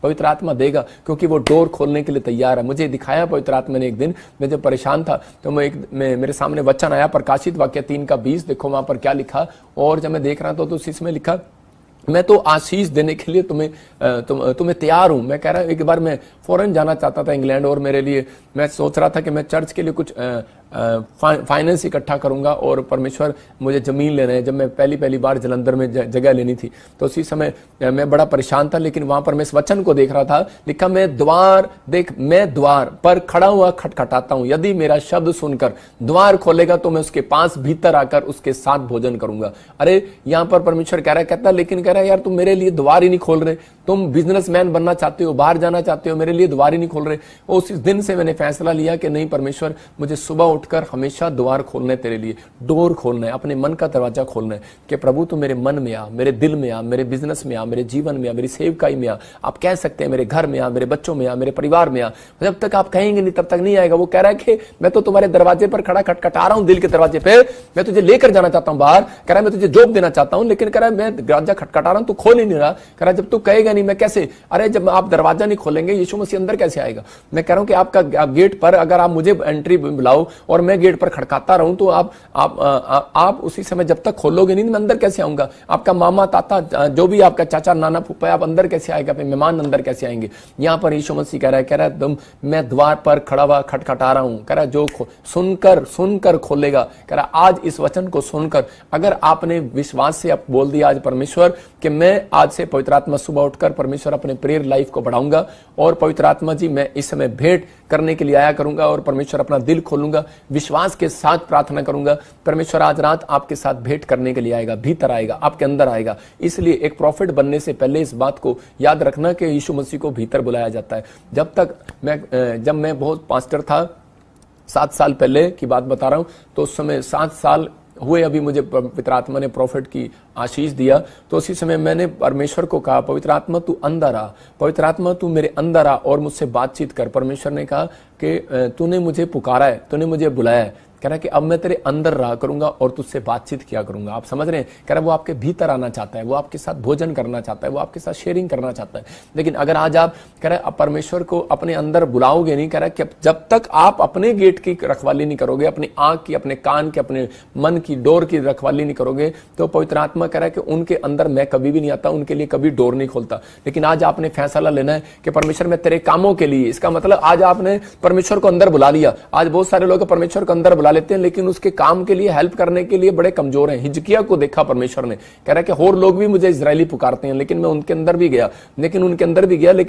पवित्र आत्मा देगा, क्योंकि वो डोर खोलने के लिए तैयार है। मुझे दिखाया पवित्र आत्मा ने एक दिन, मैं जब परेशान था तो मेरे सामने वचन आया, प्रकाशित वाक्य 3:20, देखो वहां पर क्या लिखा। और जब मैं देख रहा था तो इसमें लिखा, मैं तो आशीष देने के लिए तुम्हें तैयार हूं। मैं कह रहा एक बार मैं फॉरेन जाना चाहता था, इंग्लैंड, और मेरे लिए मैं सोच रहा था कि मैं चर्च के लिए कुछ फाइनेंस इकट्ठा करूंगा, और परमेश्वर मुझे जमीन लेना है। जब मैं पहली बार जलंधर में जगह लेनी थी तो उसी समय मैं बड़ा परेशान था, लेकिन वहां पर मैं इस वचन को देख रहा था, लिखा, मैं द्वार पर खड़ा हुआ खटखटाता हूं, यदि मेरा शब्द सुनकर द्वार खोलेगा तो मैं उसके पास भीतर आकर उसके साथ भोजन करूंगा। अरे यहां पर परमेश्वर कह रहा है, कहता लेकिन कह रहा है यार तुम मेरे लिए द्वार ही नहीं खोल रहे, तुम बिजनेसमैन बनना चाहते हो, बाहर जाना चाहते हो, मेरे लिए द्वार ही नहीं खोल रहे। उस दिन से मैंने फैसला लिया कि नहीं परमेश्वर, मुझे सुबह उठकर हमेशा द्वार खोलना है, तेरे लिए डोर खोलना है, अपने मन का दरवाजा खोलना है कि प्रभु तू मेरे मन में आ, मेरे दिल में आ, मेरे बिजनेस में आ, मेरे जीवन में आ, मेरी सेवकाई में आ, आप कह सकते हैं मेरे घर में आ, मेरे बच्चों में आ, मेरे परिवार में आ। जब तक आप कहेंगे नहीं तब तक नहीं आएगा। वो कह रहा है कि मैं तो तुम्हारे दरवाजे पर खड़ा खटखटा रहा हूं, दिल के दरवाजे पे, मैं तुझे लेकर जाना चाहता हूं बाहर। कह रहा है मैं तुझे जॉब देना चाहता हूं, लेकिन कह रहा है मैं दरवाजा खटखटा रहा हूं, तू खोल ही नहीं रहा। कह रहा है जब तू कहेगा नहीं मैं कैसे, अरे जब आप दरवाजा नहीं खोलेंगे यीशु मसीह अंदर कैसे आएगा। मैं कह रहा हूं कि आपका गेट पर अगर आप मुझे एंट्री बुलाओ और मैं गेट पर खड़काता रहूं तो आप उसी समय जब तक खोलोगे नहीं, मैं अंदर कैसे आऊंगा। आपका मामा ताता जो भी आपका चाचा नाना फूफा है, आप अंदर कैसे आएगा, मेहमान अंदर कैसे आएंगे। यहां पर यीशु मसीह कह रहा है मैं द्वार पर खड़ा हुआ खटखटा रहा हूं। कह रहा है जो सुनकर खोलेगा। कह रहा आज इस वचन को सुनकर अगर आपने विश्वास से आप बोल दिया आज परमेश्वर कि मैं आज से पवित्र आत्मा सुबह उठकर परमेश्वर अपने प्रेयर लाइफ को बढ़ाऊंगा, और पवित्र आत्मा जी मैं इस समय भेंट करने के लिए आया करूंगा, और परमेश्वर अपना दिल खोलूंगा, विश्वास के साथ प्रार्थना करूंगा। परमेश्वर आज रात आपके साथ भेंट करने के लिए आएगा, भीतर आएगा, आपके अंदर आएगा। इसलिए एक प्रॉफिट बनने से पहले इस बात को याद रखना कि यीशु मसीह को भीतर बुलाया जाता है। जब मैं बहुत पास्टर था, 7 साल पहले की बात बता रहा हूं, तो उस समय 7 साल हुए अभी मुझे पवित्र आत्मा ने प्रॉफिट की आशीष दिया। तो उसी समय मैंने परमेश्वर को कहा, पवित्र आत्मा तू अंदर आ, पवित्र आत्मा तू मेरे अंदर आ और मुझसे बातचीत कर। परमेश्वर ने कहा कि तूने मुझे पुकारा है, तूने मुझे बुलाया है। कह रहा है कि अब मैं तेरे अंदर रहा करूंगा और तुझसे बातचीत किया करूंगा। आप समझ रहे हैं, कह रहा है वो आपके भीतर आना चाहता है, वो आपके साथ भोजन करना चाहता है, वो आपके साथ शेयरिंग करना चाहता है। लेकिन अगर आज आप कह रहे हैं परमेश्वर को अपने अंदर बुलाओगे नहीं, कह रहा है कि जब तक आप अपने गेट की रखवाली नहीं करोगे, अपनी आंख की, अपने कान की, अपने मन की डोर की रखवाली नहीं करोगे, तो पवित्र आत्मा कह रहा है कि उनके अंदर मैं कभी भी नहीं आता, उनके लिए कभी डोर नहीं खोलता। लेकिन आज आपने फैसला लेना है कि परमेश्वर मैं तेरे कामों के लिए, इसका मतलब आज आपने परमेश्वर को अंदर बुला लिया। आज बहुत सारे लोग परमेश्वर को अंदर बुला लेते हैं लेकिन उसके काम के लिए, हेल्प करने के लिए बड़े कमजोर हैं। हिजकिया को देखा परमेश्वर ने, कह रहा है कि और लोग भी मुझे इजरायली पुकारते हैं, लेकिन मैं उनके अंदर भी गया, लेकिन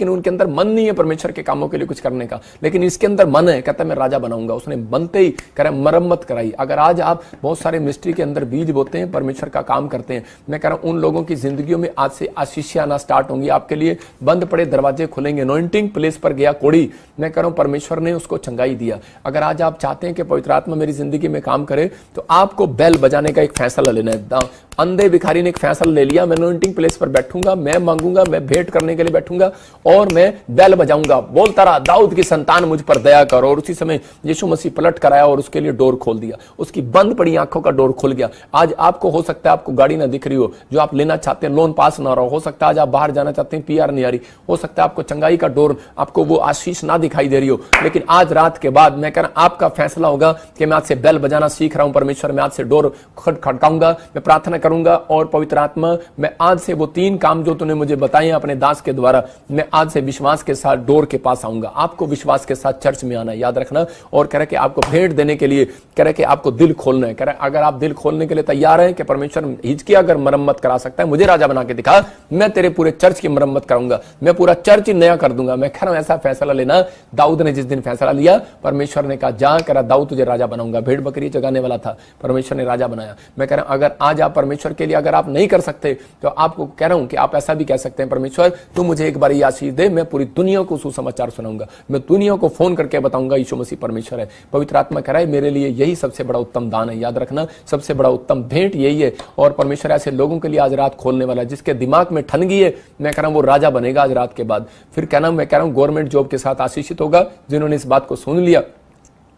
उनके अंदर मन नहीं है परमेश्वर के कामों के लिए कुछ करने का, लेकिन इसके अंदर मन है। कहता है मैं राजा बनाऊंगा। उसने बनते ही कह रहा है मरम्मत कराई। अगर आज आप बहुत सारे मिस्ट्री के अंदर बीज बोते हैं, परमेश्वर का काम करते हैं, मैं कह रहा हूं उन लोगों की जिंदगियों में आज से आशीष आना स्टार्ट होंगी। आपके लिए बंद पड़े दरवाजे खुलेंगे। अनॉइंटिंग प्लेस पर गया कोड़ी, मैं कह रहा हूं परमेश्वर ने उसको चंगाई दिया। अगर आज आप चाहते हैं कि पवित्र आत्मा मेरी जिंदगी में काम करे, तो आपको बेल बजाने का एक फैसला लेना है। अंधे भिखारी ने एक फैसला ले लिया, मैं अनॉइंटिंग प्लेस पर बैठूंगा, मैं मांगूंगा, मैं भेंट करने के लिए बैठूंगा और मैं बेल बजाऊंगा, बोलता रहा दाऊद की संतान मुझ पर दया कर। और उसी समय यीशु मसीह पलट कर आया और उसके लिए डोर खोल दिया, उसकी बंद पड़ी आंखों का डोर खुल गया। आज आपको हो सकता है आपको गाड़ी ना दिख रही हो जो आप लेना चाहते हैं, लोन पास ना रहा हो सकता है आज आप बाहर जाना चाहते हैं, PR नहीं आ रही, हो सकता है आपको चंगाई का डोर, आपको वो आशीष ना दिखाई दे रही हो। लेकिन आज रात के बाद मैं कह रहा आपका फैसला होगा कि मैं आज से बेल बजाना सीख रहा हूं परमेश्वर, मैं आज से डोर खटखटाऊंगा, मैं प्रार्थना करूंगा और पवित्र आत्मा मैं आज से वो 3 काम जो तूने मुझे बताए अपने दास के द्वारा, मैं आज से विश्वास के साथ डोर के पास आऊंगा। आपको विश्वास के साथ चर्च में आना याद रखना। और कह रहा कि आपको भेंट देने के लिए कह रहा कि आपको दिल खोलना है। कह रहा अगर आप दिल खोलने के लिए तैयार हैं कि परमेश्वर हिजकिया अगर मरम्मत करा सकता है, मुझे राजा बना के दिखा, मैं तेरे पूरे चर्च की मरम्मत कराऊंगा, मैं पूरा चर्च ही नया कर दूंगा। मैं कह रहा हूं ऐसा फैसला लेना। दाऊद ने जिस दिन फैसला लिया, परमेश्वर ने कहा जा, कह रहा दाऊद तुझे राजा बनाऊंगा। भेड़ बकरी जगाने वाला था, परमेश्वर ने राजा बनाया। मैं कह रहा हूं अगर आज आप परमेश्वर के लिए अगर आप नहीं कर सकते तो आपको कह रहा हूं कि आप ऐसा भी कह सकते हैं, परमेश्वर तू मुझे एक बार ये आशीष दे, मैं पूरी दुनिया को सुसमाचार सुनाऊंगा, मैं दुनिया को फोन करके बताऊंगा यीशु मसीह परमेश्वर है। पवित्र आत्मा कह रहा है मेरे लिए यही सबसे बड़ा उत्तम दान है। याद रखना सबसे बड़ा उत्तम भेंट यही है। और परमेश्वर ऐसे लोगों के लिए आज रात खोलने वाला है जिसके दिमाग में ठन गई है, मैं कह रहा हूं वो राजा बनेगा आज रात के बाद। फिर कहना मैं कह रहा हूं गवर्नमेंट जॉब के साथ आशीषित होगा। जिन्होंने इस बात को सुन लिया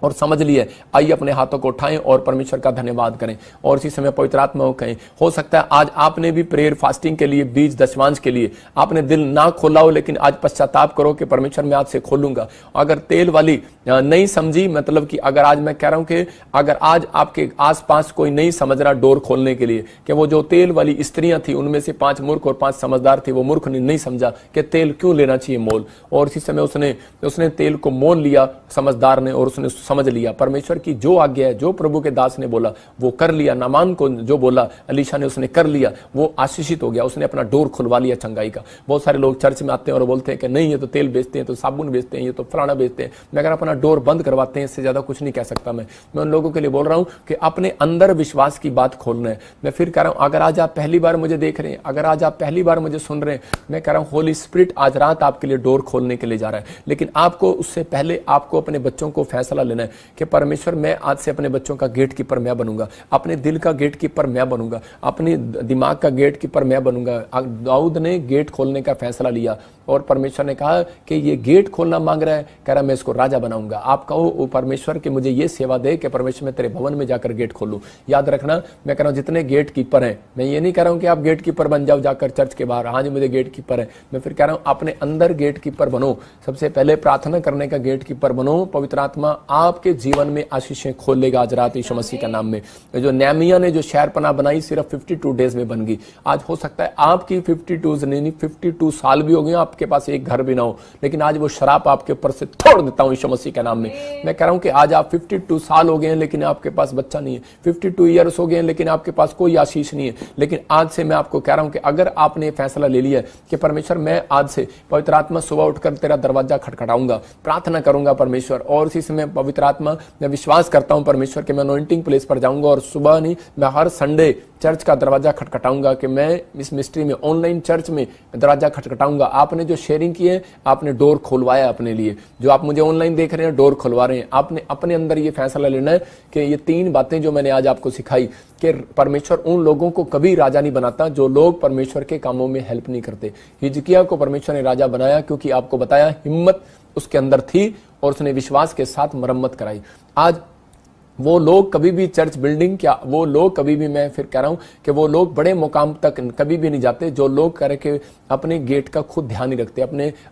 और समझ लिए। आइए अपने हाथों को उठाएं और परमेश्वर का धन्यवाद करें और इसी समय पवित्र आत्मा को कहें। हो सकता है आज आपने भी प्रेयर फास्टिंग के लिए, बीज दशमांश के लिए आपने दिल ना खोला हो, लेकिन आज पश्चाताप करो कि परमेश्वर मैं आज से खोलूंगा। अगर तेल वाली नहीं समझी, मतलब कि अगर आज मैं कह रहा हूं कि अगर आज आपके आसपास कोई नहीं समझ रहा डोर खोलने के लिए, कि वो जो तेल वाली स्त्रियां थी उनमें से 5 मूर्ख और 5 समझदार थे, वो मूर्ख ने नहीं समझा कि तेल क्यों लेना चाहिए मोल, और इसी समय उसने तेल को मोल लिया समझदार ने, और उसने समझ लिया परमेश्वर की जो आज्ञा है, जो प्रभु के दास ने बोला वो कर लिया। नामान को जो बोला अलीशा ने उसने कर लिया, वो आशीषित हो गया, उसने अपना डोर खुलवा लिया चंगाई का। बहुत सारे लोग चर्च में आते हैं और बोलते हैं कि नहीं ये तो तेल बेचते हैं, तो साबुन बेचते हैं, ये तो फलाना बेचते हैं। मैं अगर अपना डोर बंद करवाते हैं, इससे ज्यादा कुछ नहीं कह सकता। मैं उन लोगों के लिए बोल रहा हूं कि अपने अंदर विश्वास की बात खोलना है। मैं फिर कह रहा हूं, अगर आज आप पहली बार मुझे देख रहे हैं, अगर आज आप पहली बार मुझे सुन रहे हैं, मैं कह रहा हूं होली स्पिरिट आज रात आपके लिए डोर खोलने के लिए जा रहा है। लेकिन आपको उससे पहले आपको अपने बच्चों को फैसला लेना है कि परमेश्वर मैं आज से अपने बच्चों का गेट कीपर मैं बनूंगा, अपने दिल का गेट कीपर मैं बनूंगा, अपने दिमाग का गेट कीपर मैं बनूंगा। दाऊद ने गेट खोलने का फैसला लिया और परमेश्वर ने कहा कि ये गेट खोलना मांग रहा है, कह रहा मैं इसको राजा बनाऊंगा। आप कहो परमेश्वर कि मुझे ये सेवा दे कि परमेश्वर मैं तेरे भवन में जाकर गेट खोलूं। याद रखना, मैं कह रहा हूं जितने गेट कीपर हैं, मैं ये नहीं कह रहा हूं कि आप गेट कीपर बन जाओ जाकर चर्च के बाहर, हाँ जी मुझे गेट कीपर है। मैं फिर कह रहा हूं अपने अंदर गेट कीपर बनो। सबसे पहले प्रार्थना करने का गेट कीपर बनो। पवित्र आत्मा आपके जीवन में आशीषें खोलेगा आज रात यीशु मसीह के नाम में। जो नेहमिया ने जो शहरपनाह बनाई सिर्फ 52 डेज में बन गई। आज हो सकता है आपकी 52 साल भी हो गए, आपके पास एक घर भी ना हो, लेकिन आज वो शराब आपके ऊपर से तोड़ देता हूं यीशु मसीह के नाम में। मैं कह रहा हूं कि आज आप 52 साल हो गए हैं लेकिन आपके पास बच्चा नहीं है, 52 ईयर्स हो गए हैं लेकिन आपके पास कोई आशीष नहीं है। लेकिन आज से मैं आपको कह रहा हूं कि अगर आपने फैसला ले लिया कि परमेश्वर मैं आज से पवित्र आत्मा सुबह उठकर तेरा दरवाजा खटखटाऊंगा, प्रार्थना करूंगा परमेश्वर, और इसी समय पवित्र आत्मा मैं विश्वास करता हूं परमेश्वर कि मैं अनॉइंटिंग प्लेस पर जाऊंगा और सुबह नहीं मैं हर संडे चर्च का दरवाजा खटखटाऊंगा, कि मैं इस मिस्ट्री में ऑनलाइन चर्च में दरवाजा खटखटाऊंगा। आपने जो शेयरिंग की है, आपने डोर खुलवाया अपने लिए। जो आप मुझे ऑनलाइन देख रहे हैं डोर खुलवा रहे हैं। आपने अपने अंदर ये फैसला लेना है कि ये 3 बातें जो मैंने आज आपको सिखाई, कि परमेश्वर उन लोगों को कभी राजा नहीं बनाता जो लोग परमेश्वर के कामों में हेल्प नहीं करते। हिजकिय्याह को परमेश्वर ने राजा बनाया क्योंकि आपको बताया हिम्मत उसके अंदर थी और उसने विश्वास के साथ मरम्मत कराई। आज वो लोग कभी भी चर्च बिल्डिंग, क्या वो लोग कभी भी, मैं फिर कह रहा हूं कि वो लोग बड़े मुकाम तक कभी भी नहीं जाते जो लोग कह रहे कि अपने गेट का खुद ध्यान नहीं रखते,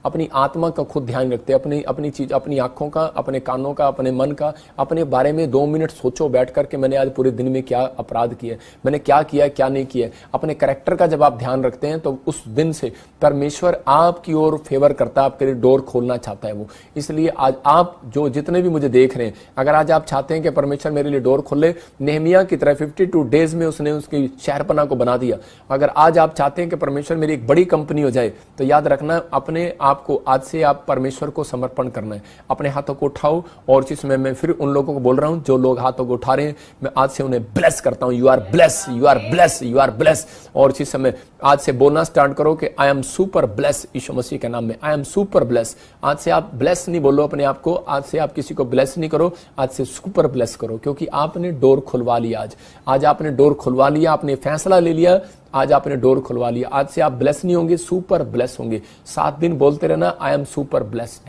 अपनी आत्मा का खुद ध्यान नहीं रखते, अपनी चीज, अपनी आंखों का, अपने कानों का, अपने मन का, अपने बारे में 2 मिनट सोचो बैठ करके मैंने आज पूरे दिन में क्या अपराध किया, मैंने क्या किया क्या नहीं किया। अपने कैरेक्टर का जब आप ध्यान रखते हैं तो उस दिन से परमेश्वर आपकी ओर फेवर करता है, आपके लिए डोर खोलना चाहता है वो। इसलिए आज आप जो जितने भी मुझे देख रहे हैं, अगर आज आप चाहते हैं कि परमेश्वर मेरे लिए डोर खोले, नेहमिया की तरह 52 डेज में उसने उसकी शहरपनाह को बना दिया। अगर आज आप चाहते हैं कि परमेश्वर मेरी एक बड़ी कंपनी हो जाए, तो याद रखना अपने आप को आज से आप परमेश्वर को समर्पण करना है। अपने हाथों को उठाओ और जिसमें मैं फिर उन लोगों को बोल रहा हूं जो लोग हाथों को उठा रहे हैं, मैं आज से उन्हें ब्लेस करता हूं। You are bless, you are bless, you are bless. और इसी समय आज से बोलना स्टार्ट करो कि I am super bless Yeshu Masih के नाम में। I am super bless. आज से आप ब्लेस नहीं बोलो अपने आप को, आज से आप किसी को ब्लेस नहीं करो, आज से सुपर ब्लेस करो, क्योंकि आपने डोर खुलवा लिया। आज आपने डोर खुलवा लिया, आपने फैसला ले लिया, आज आपने डोर खुलवा लिया। आज से आप ब्लेस नहीं होंगे, सुपर ब्लेस होंगे। 7 दिन बोलते रहना आई am super bless,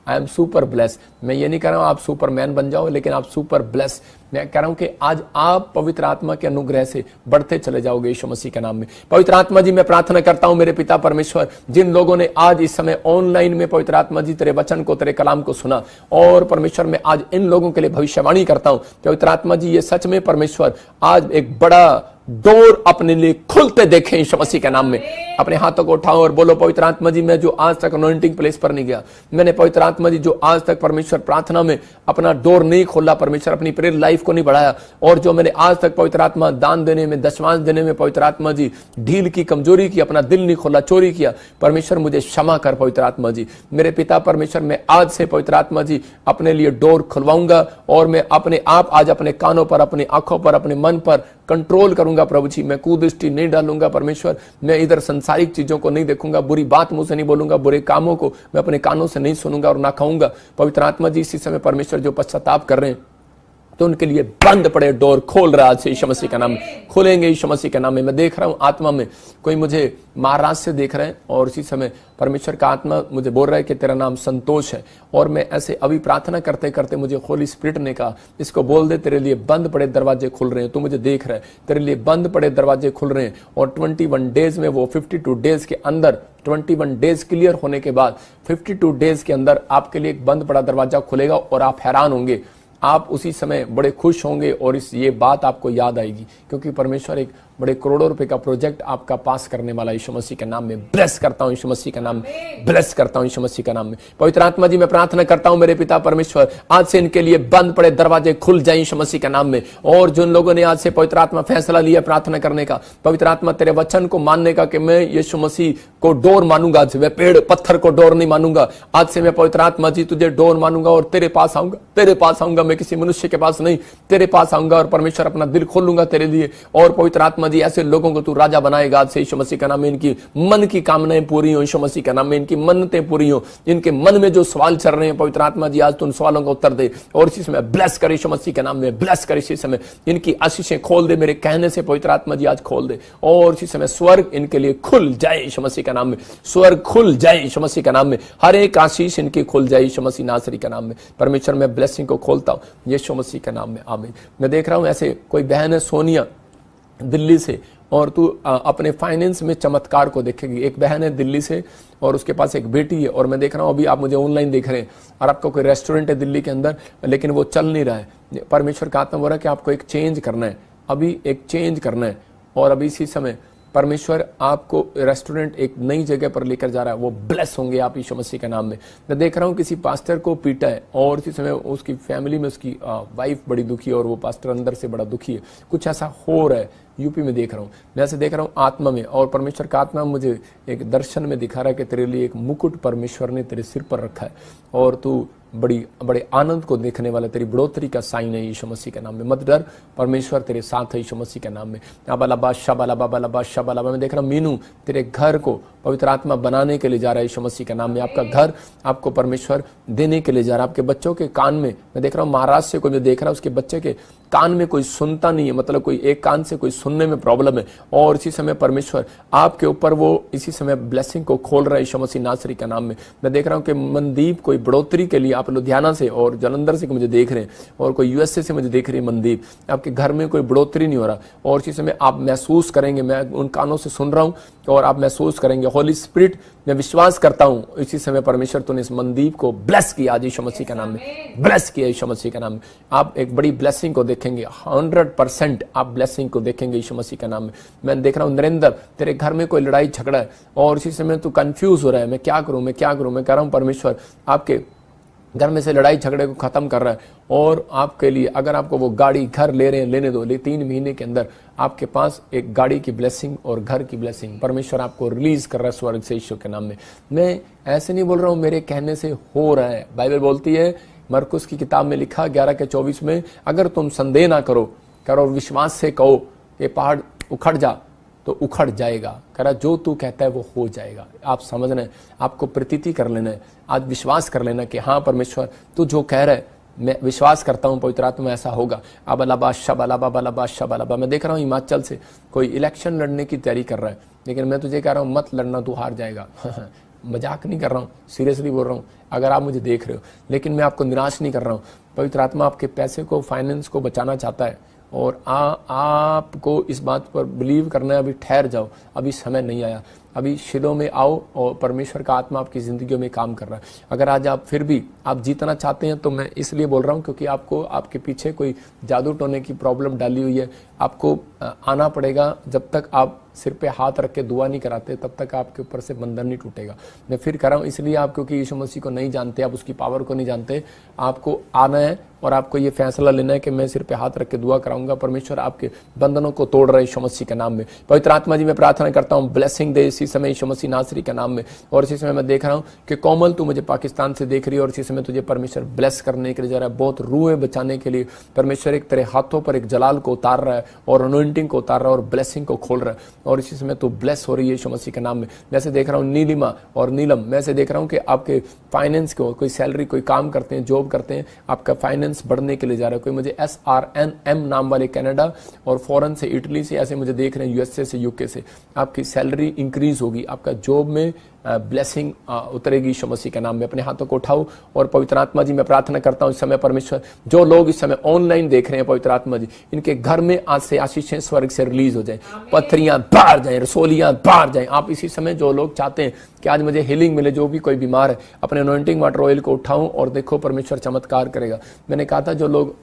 I am super bless. मैं ये नहीं कह रहा हूं आप सुपरमैन बन जाओ, लेकिन आप सुपर ब्लेस। मैं कह रहा हूं कि आज आप पवित्र आत्मा के अनुग्रह से बढ़ते चले जाओगे यीशु मसीह के नाम में। पवित्र आत्मा जी मैं प्रार्थना करता हूं मेरे पिता परमेश्वर, जिन लोगों ने आज इस समय ऑनलाइन में पवित्र आत्मा जी तेरे वचन को, तेरे कलाम को सुना, और परमेश्वर मैं आज इन लोगों के लिए भविष्यवाणी करता हूं पवित्र आत्मा जी, ये सच में परमेश्वर आज एक बड़ा डोर अपने लिए खुलते देखें यीशु मसीह के नाम में। अपने हाथों को उठाओ और बोलो पवित्र आत्मा जी, मैं जो आज तक अनॉइंटिंग प्लेस पर नहीं गया, मैंने पवित्र आत्मा जी जो आज तक परमेश्वर प्रार्थना में अपना डोर नहीं खोला, परमेश्वर अपनी प्रेयर लाइफ को नहीं बढ़ाया, और जो मैंने आज तक पवित्र आत्मा दान देने में, दशमांश देने में पवित्र आत्मा जी ढील की, कमजोरी की, अपना दिल नहीं खोला, चोरी किया, परमेश्वर मुझे क्षमा कर पवित्र आत्मा जी। मेरे पिता परमेश्वर मैं आज से पवित्र आत्मा जी अपने लिए डोर खुलवाऊंगा, और मैं अपने आप आज अपने कानों पर, अपनी आंखों पर, अपने मन पर कंट्रोल करूंगा प्रभु जी। मैं कुदृष्टि नहीं डालूंगा परमेश्वर, मैं इधर संसारिक चीजों को नहीं देखूंगा, बुरी बात मुंह से नहीं बोलूंगा, बुरे कामों को मैं अपने कानों से नहीं सुनूंगा और ना खाऊंगा। पवित्र आत्मा जी इसी समय परमेश्वर जो पश्चाताप कर रहे हैं तो उनके लिए बंद पड़े डोर खोल रहा है यीशु मसीह का नाम में, खुलेंगे यीशु मसीह के नाम में। मैं देख रहा हूं आत्मा में कोई मुझे महाराष्ट्र से देख रहे हैं और इसी समय परमेश्वर का आत्मा मुझे बोल रहा है कि तेरा नाम संतोष है। और मैं ऐसे अभी प्रार्थना करते करते मुझे होली स्पिरिट ने कहा इसको बोल दे तेरे लिए बंद पड़े दरवाजे खुल रहे हैं। तू मुझे देख रहा है, तेरे लिए बंद पड़े दरवाजे खुल रहे हैं। और 21 डेज में, वो 52 डेज के अंदर, 21 डेज क्लियर होने के बाद 52 डेज के अंदर आपके लिए एक बंद पड़ा दरवाजा खुलेगा और आप हैरान होंगे, आप उसी समय बड़े खुश होंगे और ये बात आपको याद आएगी, क्योंकि परमेश्वर एक बड़े करोड़ों रुपए का प्रोजेक्ट आपका पास करने वाला यीशु मसीह के नाम में। ब्लेस करता हूं यीशु मसीह का नाम, ब्लेस करता हूं यीशु मसीह का नाम में। पवित्र आत्मा जी मैं प्रार्थना करता हूं मेरे पिता परमेश्वर, आज से इनके लिए बंद पड़े दरवाजे खुल जाए यीशु मसीह के नाम में। और जिन लोगों ने आज से पवित्र आत्मा फैसला लिया प्रार्थना करने का, पवित्र आत्मा तेरे वचन को मानने का कि मैं यीशु मसीह को डोर मानूंगा, आज मैं पेड़ पत्थर को डोर नहीं मानूंगा, आज से मैं पवित्र आत्मा जी तुझे डोर मानूंगा और तेरे पास आऊंगा, तेरे पास आऊंगा, मैं किसी मनुष्य के पास नहीं, तेरे पास आऊंगा। और परमेश्वर अपना दिल खोलूंगा तेरे लिए। और पवित्र आत्मा जी ऐसे लोगों को तू राजा बनाएगा आज से यीशु मसीह का नाम में। इनकी मन की कामनाएं पूरी हो यीशु मसीह का नाम में, इनकी मन्नतें पूरी हो, इनके मन में जो सवाल चल रहे हैं पवित्र आत्मा जी आज तू उन सवालों का उत्तर दे। और इसी समय ब्लेस कर यीशु मसीह के नाम में, ब्लेस कर इसी समय, इनकी आशीषें खोल दे मेरे कहने से पवित्र आत्मा जी आज खोल दे। और इसी समय स्वर्ग इनके लिए खुल जाए यीशु मसीह का नाम में, स्वर्ग खुल जाए यीशु मसीह का नाम में, हर एक आशीष इनकी खुल जाए यीशु मसीह नासरी का नाम में। परमेश्वर मैं ब्लेसिंग को खोलता हूं यीशु मसीह के नाम में, आमीन। मैं देख रहा हूं ऐसे कोई बहन है सोनिया दिल्ली से, और तू अपने फाइनेंस में चमत्कार को देखेगी। एक बहन है दिल्ली से और उसके पास एक बेटी है, और मैं देख रहा हूं अभी आप मुझे ऑनलाइन देख रहे हैं और आपका कोई रेस्टोरेंट है दिल्ली के अंदर लेकिन वो चल नहीं रहा है। परमेश्वर का आत्मा बोल रहा है कि आपको एक चेंज करना है, अभी एक चेंज करना है। और अभी इसी समय परमेश्वर आपको रेस्टोरेंट एक नई जगह पर लेकर जा रहा है, वो ब्लेस होंगे आप यीशु मसीह के नाम में। मैं देख रहा हूं किसी पास्टर को पीटा है और इसी समय उसकी फैमिली में उसकी वाइफ बड़ी दुखी है और वो पास्टर अंदर से बड़ा दुखी है। कुछ ऐसा हो रहा है यूपी में देख रहा हूँ, मैं ऐसे देख रहा हूँ आत्मा में। और परमेश्वर का आत्मा मुझे एक दर्शन में दिखा रहा है कि तेरे लिए एक मुकुट परमेश्वर ने तेरे सिर पर रखा है और तू बड़े आनंद को देखने वाला, तेरी बढ़ोतरी का साइन है यीशु मसीह के नाम में। मत डर, परमेश्वर तेरे साथ है यीशु मसीह के नाम में। अबलबा शबलबा बलबा शबलबा। मैं देख रहा हूं मीनू तेरे घर को पवित्र आत्मा बनाने के लिए जा रहा है यीशु मसीह के नाम में। आपका घर आपको परमेश्वर देने के लिए जा रहा है। आपके बच्चों के कान में, मैं देख रहा हूं महाराष्ट्र से कोई मैं देख रहा हूं उसके बच्चे के कान में कोई सुनता नहीं है, मतलब कोई एक कान से कोई सुनने में प्रॉब्लम है। और इसी समय परमेश्वर आपके ऊपर वो इसी समय ब्लेसिंग को खोल रहा है यीशु मसीह नासरी का नाम में। मैं देख रहा हूं कि मनदीप कोई बढ़ोतरी के लिए, आप लुधियाना से और जलंधर से मुझे देख रहे हैं और कोई यूएसए से मुझे देख रही है मनदीप, आपके घर में कोई बढ़ोतरी नहीं हो रहा। और इसी समय आप महसूस करेंगे, मैं उन कानों से सुन रहा हूं और आप महसूस करेंगे होली स्पिरिट, मैं विश्वास करता हूं इसी समय परमेश्वर तूने इस मनदीप को ब्लेस किया आज यीशु मसीह का नाम में, ब्लेस किया यीशु मसीह का नाम में। आप एक बड़ी ब्लेसिंग को देखेंगे, 100% आप ब्लेसिंग को देखेंगे यीशु मसीह का नाम में। मैं देख रहा हूं नरेंद्र तेरे घर में कोई लड़ाई झगड़ा है और इसी समय तू कंफ्यूज हो रहा है, मैं क्या करूं, मैं क्या करूं। मैं कह रहा हूं परमेश्वर आपके घर में से लड़ाई झगड़े को खत्म कर रहा है और आपके लिए अगर आपको वो गाड़ी घर ले रहे हैं लेने दो, 3 महीने के अंदर आपके पास एक गाड़ी की ब्लेसिंग और घर की ब्लेसिंग परमेश्वर आपको रिलीज कर रहा है स्वर्ग से यीशु के नाम में। मैं ऐसे नहीं बोल रहा हूं, मेरे कहने से हो रहा है। बाइबल बोलती है मरकुस की किताब में लिखा 11:24 में, अगर तुम संदेह ना करो और विश्वास से कहो कि पहाड़ उखड़ जा तो उखड़ जाएगा। कह रहा जो तू कहता है वो हो जाएगा। आप समझना है, आपको प्रतीति कर लेना है, आज विश्वास कर लेना कि हाँ परमेश्वर तू जो कह रहा है मैं विश्वास करता हूं पवित्र आत्मा में ऐसा होगा। अबलबा शबलबा बलबा शबलबा। मैं देख रहा हूं हिमाचल से कोई इलेक्शन लड़ने की तैयारी कर रहा है, लेकिन मैं तुझे कह रहा हूं मत लड़ना, तू हार जाएगा। मजाक नहीं कर रहा हूं, सीरियसली बोल रहा हूं अगर आप मुझे देख रहे हो। लेकिन मैं आपको निराश नहीं कर रहा हूं। पवित्र आत्मा आपके पैसे को, फाइनेंस को बचाना चाहता है और आपको इस बात पर बिलीव करना है। अभी ठहर जाओ, अभी समय नहीं आया, अभी शिलो में आओ और परमेश्वर का आत्मा आपकी जिंदगी में काम कर रहा है। अगर आज आप फिर भी आप जीतना चाहते हैं तो मैं इसलिए बोल रहा हूं क्योंकि आपको आपके पीछे कोई जादू टोने की प्रॉब्लम डाली हुई है। आपको आना पड़ेगा, जब तक आप सिर पे हाथ रख के दुआ नहीं कराते तब तक आपके ऊपर से बंधन नहीं टूटेगा। मैं फिर कह रहा हूं इसलिए आप क्योंकि यीशु मसीह को नहीं जानते, आप उसकी पावर को नहीं जानते, आपको आना है और आपको ये फैसला लेना है कि मैं सिर पे हाथ रख के दुआ कराऊंगा। परमेश्वर आपके बंधनों को तोड़ रहा है यीशु मसीह के नाम में। पवित्र आत्मा जी मैं प्रार्थना करता हूँ ब्लेसिंग दे इसी समय यीशु मसीह नासरी के नाम में। और इसी समय मैं देख रहा हूँ कि कोमल तू मुझे पाकिस्तान से देख रही है और इसी समय तुझे परमेश्वर ब्लेस करने के लिए जा रहा है, बहुत रूहें बचाने के लिए परमेश्वर एक तेरे हाथों पर एक जलाल को उतार रहा है और अनोइंटिंग को उतार रहा है और ब्लेसिंग को खोल रहा है, और इसी समय तो ब्लेस हो रही है यीशु मसीह के नाम में। मैं से देख रहा हूँ नीलिमा और नीलम, मैं से देख रहा हूँ कि आपके फाइनेंस को, कोई सैलरी, कोई काम करते हैं, जॉब करते हैं, आपका फाइनेंस बढ़ने के लिए जा रहा है। कोई मुझे SRNM नाम वाले कनाडा और फॉरेन से, इटली से ऐसे मुझे देख रहे हैं, USA से, UK से, आपकी सैलरी इंक्रीज होगी, आपका जॉब में ब्लेसिंग उतरेगी यीशु मसीह के नाम में। अपने हाथों को उठाओ और पवित्र आत्मा जी मैं प्रार्थना करता हूँ इस समय परमेश्वर, जो लोग इस समय ऑनलाइन देख रहे हैं पवित्र आत्मा जी, इनके घर में आज से आशीषें स्वर्ग से रिलीज हो जाए, पत्थरियां बाहर जाए, रसोलियां बाहर जाए। आप इसी समय जो लोग चाहते हैं कि आज मुझे हीलिंग मिले, जो भी कोई बीमार है, अपने अनॉइंटिंग वाटर ऑयल को उठाऊं और देखो परमेश्वर चमत्कार करेगा। मैंने कहा था जो लोग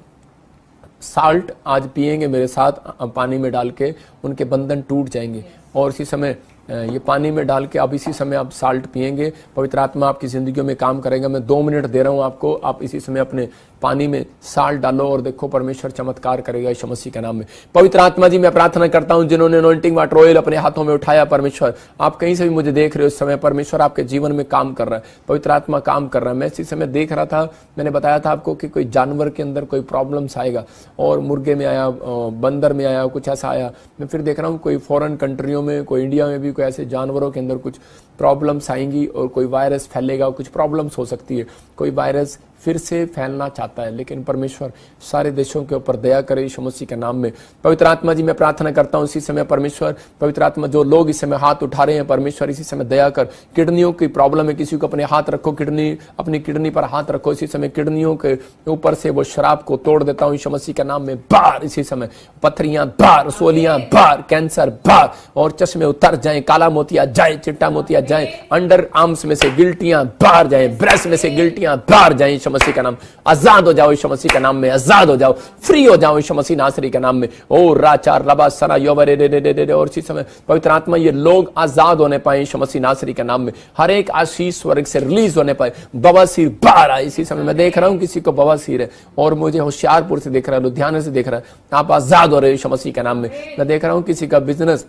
साल्ट आज पिएंगे मेरे साथ पानी में डाल के, उनके बंधन टूट जाएंगे। और इसी समय ये पानी में डाल के आप इसी समय आप साल्ट पिएंगे, पवित्र आत्मा आपकी जिंदगी में काम करेगा। मैं 2 मिनट दे रहा हूं आपको, आप इसी समय अपने पानी में साल्ट डालो और देखो परमेश्वर चमत्कार करेगा यीशु मसीह के नाम में। पवित्र आत्मा जी मैं प्रार्थना करता हूं जिन्होंने अनॉइंटिंग वाटर ऑयल अपने हाथों में उठाया, परमेश्वर आप कहीं से भी मुझे देख रहे हो इस समय, परमेश्वर आपके जीवन में काम कर रहा है, पवित्र आत्मा काम कर रहा है। मैं इसी समय देख रहा था, मैंने बताया था आपको कि कोई जानवर के अंदर कोई प्रॉब्लम्स आएगा, और मुर्गे में आया, बंदर में आया, कुछ ऐसा आया। मैं फिर देख रहा हूँ कोई फॉरेन कंट्रियों में, कोई इंडिया में भी कोई ऐसे जानवरों के अंदर कुछ प्रॉब्लम्स आएंगी, और कोई वायरस फैलेगा, कुछ प्रॉब्लम्स हो सकती है, कोई वायरस फिर से फैलना चाहता है, लेकिन परमेश्वर सारे देशों के ऊपर दया करे यीशु मसीह के नाम में। पवित्र आत्मा जी मैं प्रार्थना करता हूँ इसी समय परमेश्वर, पवित्र आत्मा जो लोग इस समय हाथ उठा रहे हैं परमेश्वर इसी समय दया कर। किडनियों की प्रॉब्लम है, किसी को अपने हाथ रखो, अपनी किडनी पर हाथ रखो, इसी समय किडनियों के ऊपर से वो शराब को तोड़ देता हूँ यीशु मसीह के नाम में। बाहर इसी समय पथरियां बाहर, सोलियां बाहर, कैंसर बाहर, और चश्मे उतर जाए, काला मोतिया जाए, चिट्टा मोतिया जाए, अंडर आर्म्स में से गिल्टियां बाहर जाए, ब्रेस्ट में से गिल्टियां बाहर जाए यीशु मसीह का नाम। आजाद हो जाओ यीशु मसीह का नाम में, आजाद हो जाओ, फ्री हो जाओ यीशु मसीह नासरी के नाम में। ओ राचार रबा सना योवरे रे रे रे रे, और इसी समय पवित्र आत्मा ये लोग आजाद होने पाए यीशु मसीह नासरी के नाम में। हर एक आशीष स्वर्ग से रिलीज होने पाए। बवासीर बाहर आए, इसी समय मैं देख रहा हूं किसी को बवासीर है, और मुझे होशियारपुर से देख रहा है, लुधियाना से देख रहा है, आप आजाद हो रहे यीशु मसीह के नाम में। मैं देख रहा हूं किसी का बिजनेस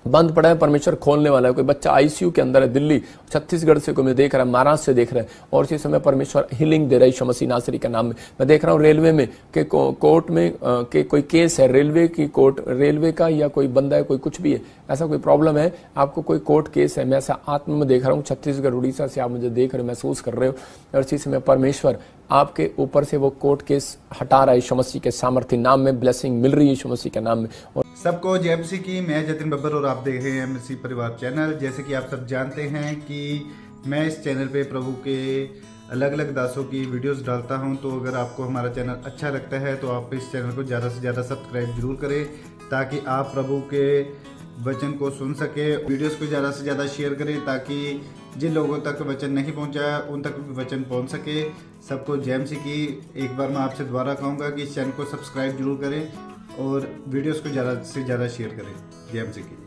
बंद पड़ा है, परमेश्वर खोलने वाला है। कोई बच्चा ICU के अंदर है, दिल्ली, छत्तीसगढ़ से कोई मैं देख रहा है, महाराष्ट्र से देख रहा है, और इसी समय परमेश्वर हीलिंग दे रहा है यीशु मसीह नासरी का नाम में। मैं देख रहा हूँ रेलवे में कि कोर्ट में के कोई केस है, रेलवे की कोर्ट, रेलवे का, या कोई बंदा है, कोई कुछ भी है, ऐसा कोई प्रॉब्लम है, आपको कोई कोर्ट केस है, मैं ऐसा आत्मा में देख रहा हूँ। छत्तीसगढ़, उड़ीसा से आप मुझे देख रहे हो, महसूस कर रहे हो, और इसी समय परमेश्वर आपके ऊपर से वो कोर्ट केस हटा रहा है यीशु मसीह के सामर्थ्य नाम में। ब्लेसिंग मिल रही है यीशु मसीह के नाम में। और सबको जय मसीह की। मैं जतिन बब्बर और आप देख रहे हैं मसीह परिवार चैनल। जैसे कि आप सब जानते हैं कि मैं इस चैनल पे प्रभु के अलग अलग दासों की वीडियोस डालता हूं, तो अगर आपको हमारा चैनल अच्छा लगता है तो आप इस चैनल को ज़्यादा से ज़्यादा सब्सक्राइब जरूर करें, ताकि आप प्रभु के वचन को सुन सके। वीडियोस को ज़्यादा से ज़्यादा शेयर करें, ताकि जिन लोगों तक वचन नहीं पहुंचा उन तक भी वचन पहुंच सके। सबको जय मसीह की। एक बार मैं आपसे दोबारा कहूँगा कि इस चैनल को सब्सक्राइब जरूर करें और वीडियोस को ज़्यादा से ज़्यादा शेयर करें। जय मसीह की।